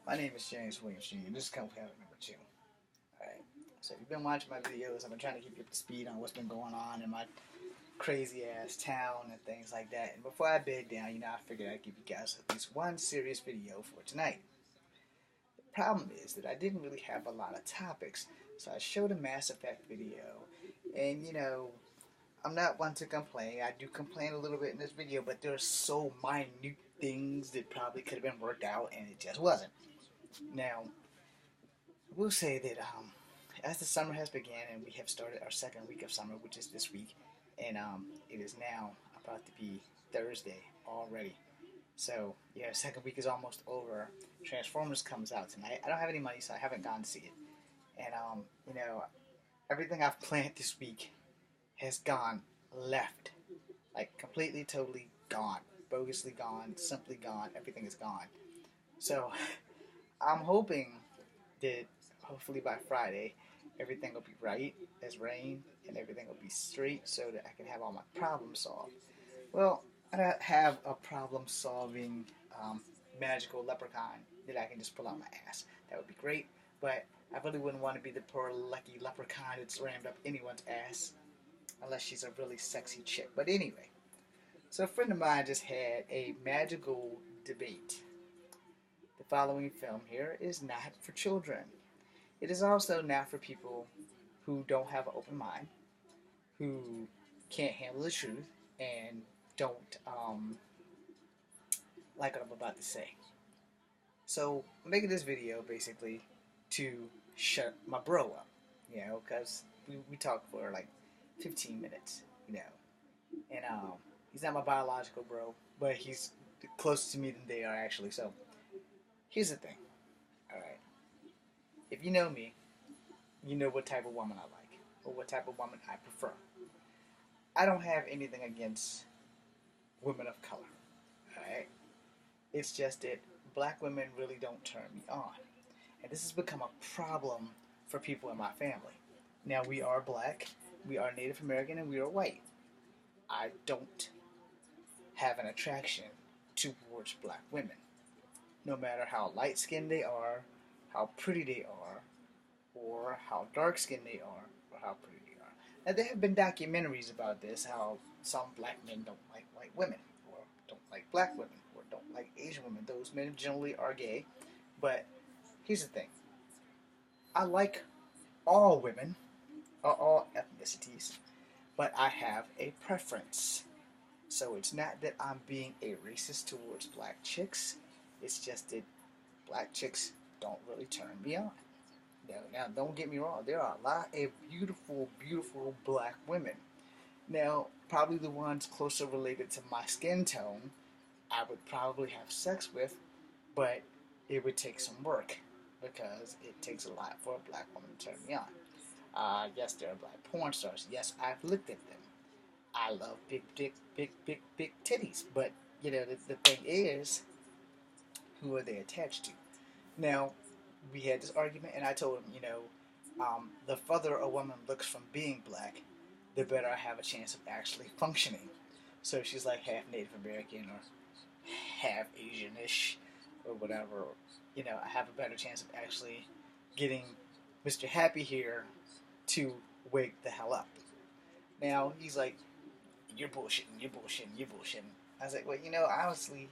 My name is James Williams Jr. This is Couple Habit number 2. Alright, so if you've been watching my videos, I've been trying to keep you up to speed on what's been going on in my crazy ass town and things like that. And before I bed down, I figured I'd give you guys at least one serious video for tonight. The problem is that I didn't really have a lot of topics, so I showed a Mass Effect video, and I'm not one to complain. I do complain a little bit in this video, but there are so minute things that probably could have been worked out, and it just wasn't. Now, we'll say that as the summer has begun and we have started our second week of summer, which is this week, and it is now about to be Thursday already. So yeah, second week is almost over. Transformers comes out tonight. I don't have any money, so I haven't gone to see it. And everything I've planned this week has gone left, like completely, totally gone, bogusly gone, simply gone. Everything is gone. So I'm hoping that hopefully by Friday everything will be right as rain and everything will be straight so that I can have all my problems solved. Well, I don't have a problem solving magical leprechaun that I can just pull out my ass. That would be great, but I really wouldn't want to be the poor lucky leprechaun that's rammed up anyone's ass unless she's a really sexy chick. But anyway, so a friend of mine just had a magical debate. The following film here is not for children. It is also not for people who don't have an open mind, who can't handle the truth, and don't like what I'm about to say. So I'm making this video basically to shut my bro up, because we talked for like 15 minutes, and he's not my biological bro, but he's closer to me than they are actually. So here's the thing, all right. If you know me, you know what type of woman I like, or what type of woman I prefer. I don't have anything against women of color, alright? It's just that black women really don't turn me on. And this has become a problem for people in my family. Now, we are black, we are Native American, and we are white. I don't have an attraction towards black women. No matter how light-skinned they are, how pretty they are, or how dark-skinned they are, or how pretty they are. Now, there have been documentaries about this, how some black men don't like white women, or don't like black women, or don't like Asian women. Those men generally are gay. But here's the thing. I like all women, or all ethnicities, but I have a preference. So it's not that I'm being a racist towards black chicks. It's just that black chicks don't really turn me on. Now, don't get me wrong. There are a lot of beautiful, beautiful black women. Now, probably the ones closer related to my skin tone, I would probably have sex with, but it would take some work because it takes a lot for a black woman to turn me on. Yes, there are black porn stars. Yes, I've looked at them. I love big dick, big titties. But the thing is, who are they attached to? Now, we had this argument, and I told him, the further a woman looks from being black, the better I have a chance of actually functioning. So she's like half Native American or half Asianish or whatever. I have a better chance of actually getting Mr. Happy here to wake the hell up. Now, he's like, you're bullshitting, you're bullshitting, you're bullshitting. I was like, well, honestly,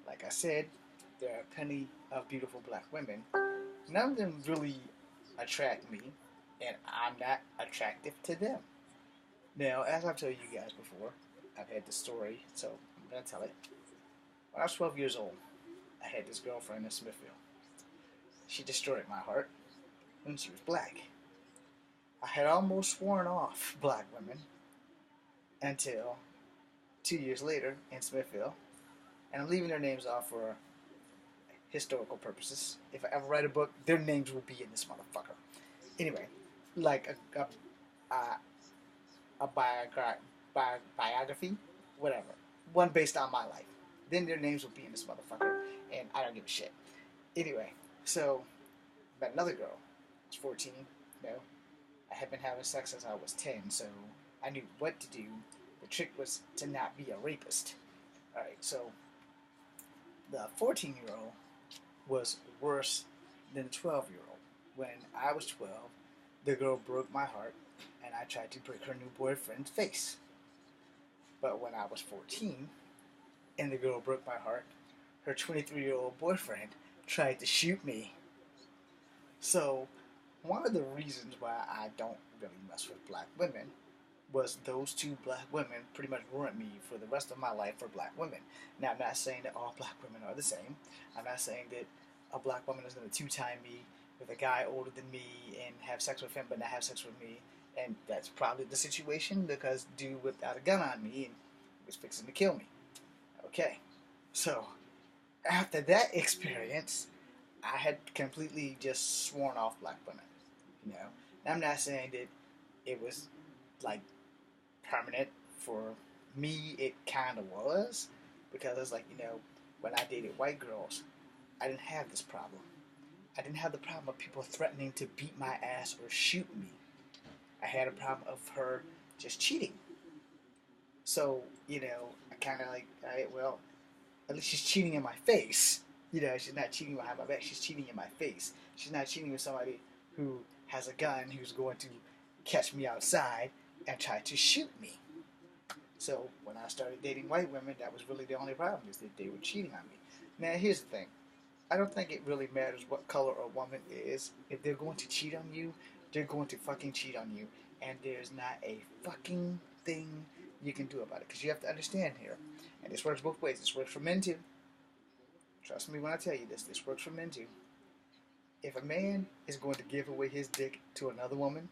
like I said, there are plenty of beautiful black women. None of them really attract me, and I'm not attractive to them. Now, as I've told you guys before, I've had this story, so I'm going to tell it. When I was 12 years old, I had this girlfriend in Smithfield. She destroyed my heart when she was black. I had almost sworn off black women until 2 years later in Smithfield, and I'm leaving their names off for historical purposes. If I ever write a book, their names will be in this motherfucker. Anyway, like a biography, whatever, one based on my life. Then their names will be in this motherfucker, and I don't give a shit. Anyway, so met another girl. I was 14. I had been having sex since I was 10, so I knew what to do. The trick was to not be a rapist. Alright, so the 14-year-old was worse than a 12-year-old. When I was 12, the girl broke my heart, and I tried to break her new boyfriend's face. But when I was 14, and the girl broke my heart, her 23-year-old boyfriend tried to shoot me. So, one of the reasons why I don't really mess with black women was those two black women pretty much ruined me for the rest of my life for black women. Now, I'm not saying that all black women are the same. I'm not saying that a black woman is going to two-time me with a guy older than me and have sex with him but not have sex with me. And that's probably the situation because dude whipped out a gun on me and was fixing to kill me. Okay, so after that experience, I had completely just sworn off black women. You know, and I'm not saying that it was like permanent. For me, it kind of was because it's like, when I dated white girls, I didn't have this problem. I didn't have the problem of people threatening to beat my ass or shoot me. I had a problem of her just cheating. So, I kind of like, all right, well, at least she's cheating in my face. She's not cheating behind my back. She's cheating in my face. She's not cheating with somebody who has a gun who's going to catch me outside and try to shoot me. So when I started dating white women, that was really the only problem, is that they were cheating on me. Now, here's the thing. I don't think it really matters what color a woman is. If they're going to cheat on you, they're going to fucking cheat on you. And there's not a fucking thing you can do about it. Because you have to understand here, and this works both ways. This works for men too. Trust me when I tell you this. This works for men too. If a man is going to give away his dick to another woman,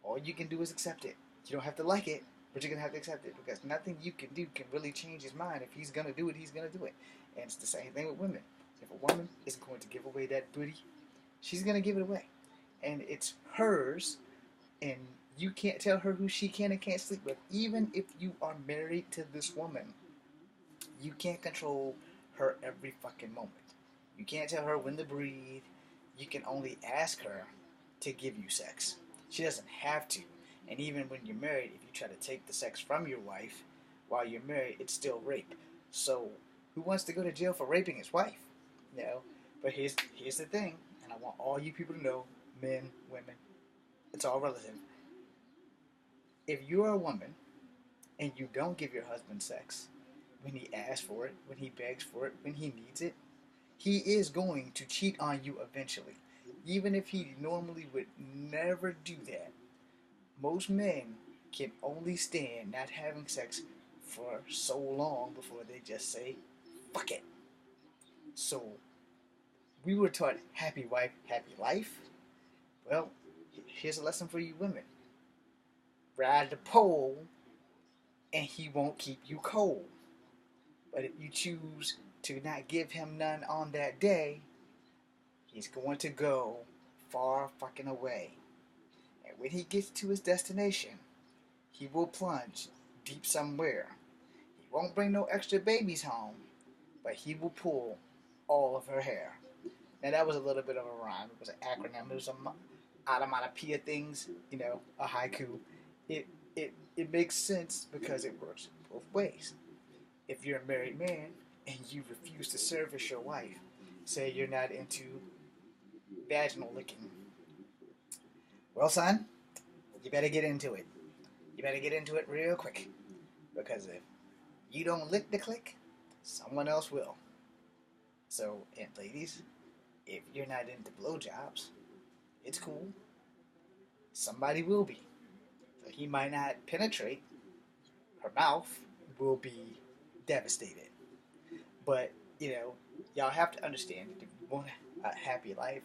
all you can do is accept it. You don't have to like it, but you're going to have to accept it, because nothing you can do can really change his mind. If he's going to do it, he's going to do it. And it's the same thing with women. If a woman is going to give away that booty, she's going to give it away. And it's hers, and you can't tell her who she can and can't sleep with. Even if you are married to this woman, you can't control her every fucking moment. You can't tell her when to breathe. You can only ask her to give you sex. She doesn't have to. And even when you're married, if you try to take the sex from your wife while you're married, it's still rape. So, who wants to go to jail for raping his wife? But here's the thing, and I want all you people to know, men, women, it's all relative. If you're a woman and you don't give your husband sex when he asks for it, when he begs for it, when he needs it, he is going to cheat on you eventually. Even if he normally would never do that. Most men can only stand not having sex for so long before they just say, fuck it. So, we were taught happy wife, happy life. Well, here's a lesson for you women. Ride the pole and he won't keep you cold. But if you choose to not give him none on that day, he's going to go far fucking away. And when he gets to his destination, he will plunge deep somewhere. He won't bring no extra babies home, but he will pull all of her hair. Now that was a little bit of a rhyme. It was an acronym. It was some onomatopoeia things, a haiku. It makes sense because it works both ways. If you're a married man and you refuse to service your wife, say you're not into vaginal licking, well, son, you better get into it. You better get into it real quick, because if you don't lick the click, someone else will. So, and ladies, if you're not into blowjobs, it's cool. Somebody will be. So he might not penetrate. Her mouth will be devastated. But, y'all have to understand, if you want a happy life,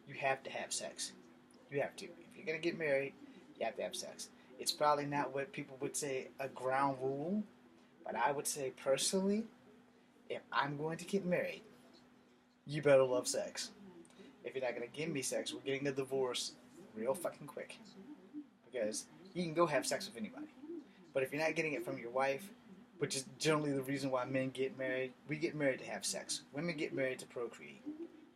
you have to have sex. You have to. If you're going to get married, you have to have sex. It's probably not what people would say a ground rule, but I would say personally, if I'm going to get married, you better love sex. If you're not going to give me sex, we're getting a divorce real fucking quick. Because you can go have sex with anybody. But if you're not getting it from your wife, which is generally the reason why men get married, we get married to have sex. Women get married to procreate.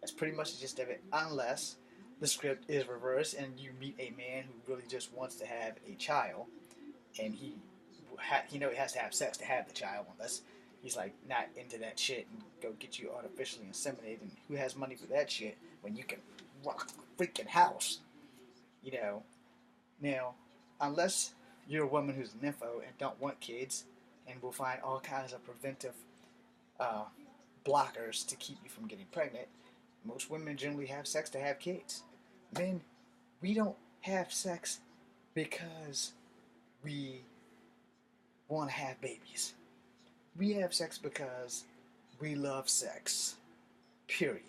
That's pretty much the gist of it, unless the script is reversed and you meet a man who really just wants to have a child, and he has to have sex to have the child, unless he's like not into that shit and go get you artificially inseminated. And who has money for that shit when you can rock the freaking house? You know, now, unless you're a woman who's an nympho and don't want kids and will find all kinds of preventive uh, blockers to keep you from getting pregnant, most women generally have sex to have kids. Men, we don't have sex because we want to have babies. We have sex because we love sex. Period.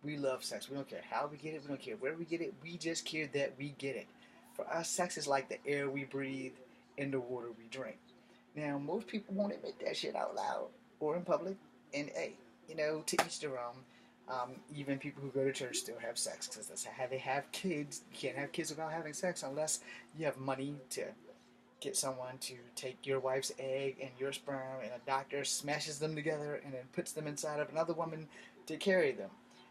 We love sex. We don't care how we get it. We don't care where we get it. We just care that we get it. For us, sex is like the air we breathe and the water we drink. Now, most people won't admit that shit out loud or in public. And hey, to each their own. Even people who go to church still have sex because that's how they have kids. You can't have kids without having sex unless you have money to get someone to take your wife's egg and your sperm, and a doctor smashes them together and then puts them inside of another woman to carry them.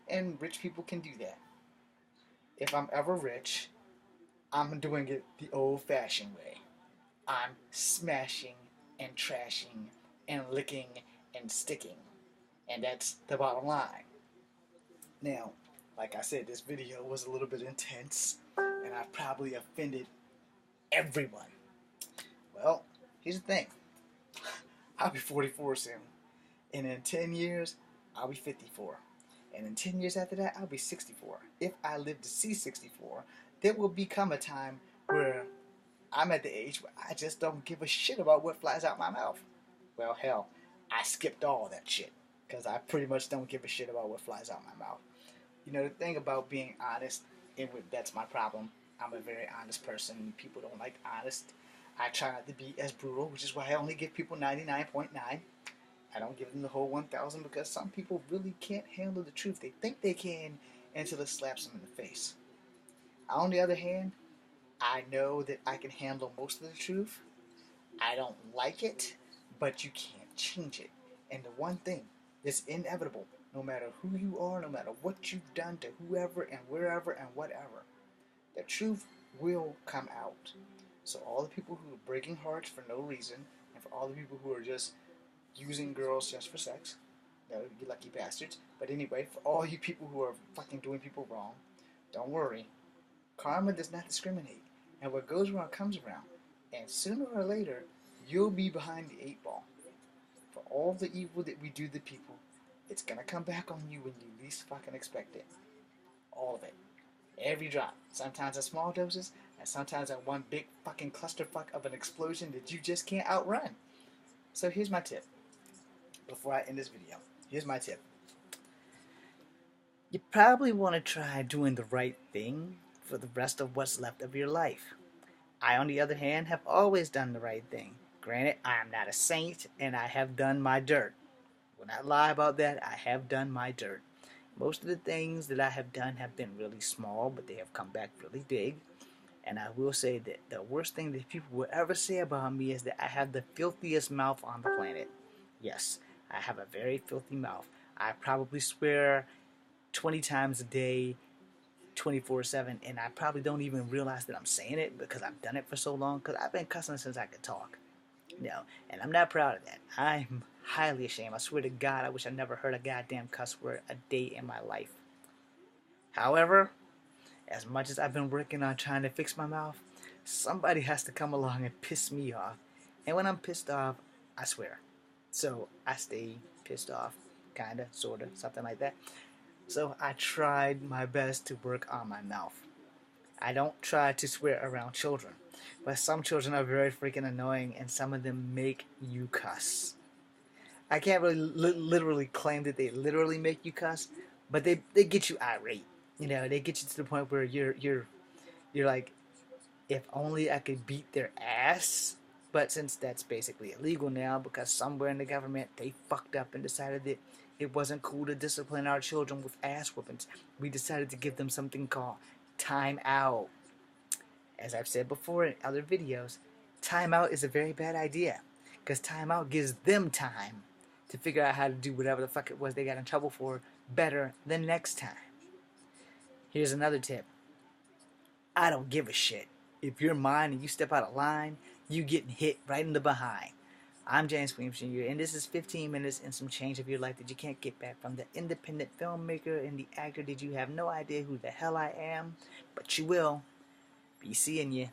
And rich people can do that. If I'm ever rich, I'm doing it the old-fashioned way. I'm smashing and trashing and licking and sticking. And that's the bottom line. Now, like I said, this video was a little bit intense, and I probably offended everyone. Well, here's the thing. I'll be 44 soon. And in 10 years, I'll be 54. And in 10 years after that, I'll be 64. If I live to see 64, there will become a time where I'm at the age where I just don't give a shit about what flies out my mouth. Well, hell, I skipped all that shit because I pretty much don't give a shit about what flies out my mouth. The thing about being honest, and that's my problem. I'm a very honest person. People don't like honest. I try not to be as brutal, which is why I only give people 99.9. I don't give them the whole 1,000 because some people really can't handle the truth. They think they can until it slaps them in the face. On the other hand, I know that I can handle most of the truth. I don't like it, but you can't change it. And the one thing that's inevitable, no matter who you are, no matter what you've done to whoever and wherever and whatever, the truth will come out. So all the people who are breaking hearts for no reason, and for all the people who are just using girls just for sex, you lucky bastards. But anyway, for all you people who are fucking doing people wrong, don't worry. Karma does not discriminate. And what goes around comes around. And sooner or later, you'll be behind the 8 ball. For all the evil that we do to people, it's gonna come back on you when you least fucking expect it. All of it. Every drop. Sometimes in small doses, and sometimes in one big fucking clusterfuck of an explosion that you just can't outrun. So here's my tip. Before I end this video, here's my tip. You probably want to try doing the right thing for the rest of what's left of your life. I, on the other hand, have always done the right thing. Granted, I am not a saint, and I have done my dirt. Will not lie about that. I have done my dirt. Most of the things that I have done have been really small, but they have come back really big. And I will say that the worst thing that people will ever say about me is that I have the filthiest mouth on the planet. Yes, I have a very filthy mouth. I probably swear 20 times a day, 24/7, and I probably don't even realize that I'm saying it because I've done it for so long, because I've been cussing since I could talk. And I'm not proud of that. I'm highly ashamed. I swear to God, I wish I never heard a goddamn cuss word a day in my life. However, as much as I've been working on trying to fix my mouth, somebody has to come along and piss me off. And when I'm pissed off, I swear. So I stay pissed off, kinda, sorta, something like that. So I tried my best to work on my mouth. I don't try to swear around children, but some children are very freaking annoying, and some of them make you cuss. I can't really literally claim that they literally make you cuss, but they get you irate. They get you to the point where you're like, if only I could beat their ass. But since that's basically illegal now, because somewhere in the government they fucked up and decided that it wasn't cool to discipline our children with ass whoopings, we decided to give them something called time out. As I've said before in other videos, time out is a very bad idea, because time out gives them time to figure out how to do whatever the fuck it was they got in trouble for better the next time. Here's another tip. I don't give a shit. If you're mine and you step out of line, you getting hit right in the behind. I'm James Williams Jr., and this is 15 minutes and some change of your life that you can't get back from the independent filmmaker and the actor that you have no idea who the hell I am, but you will. Be seeing you.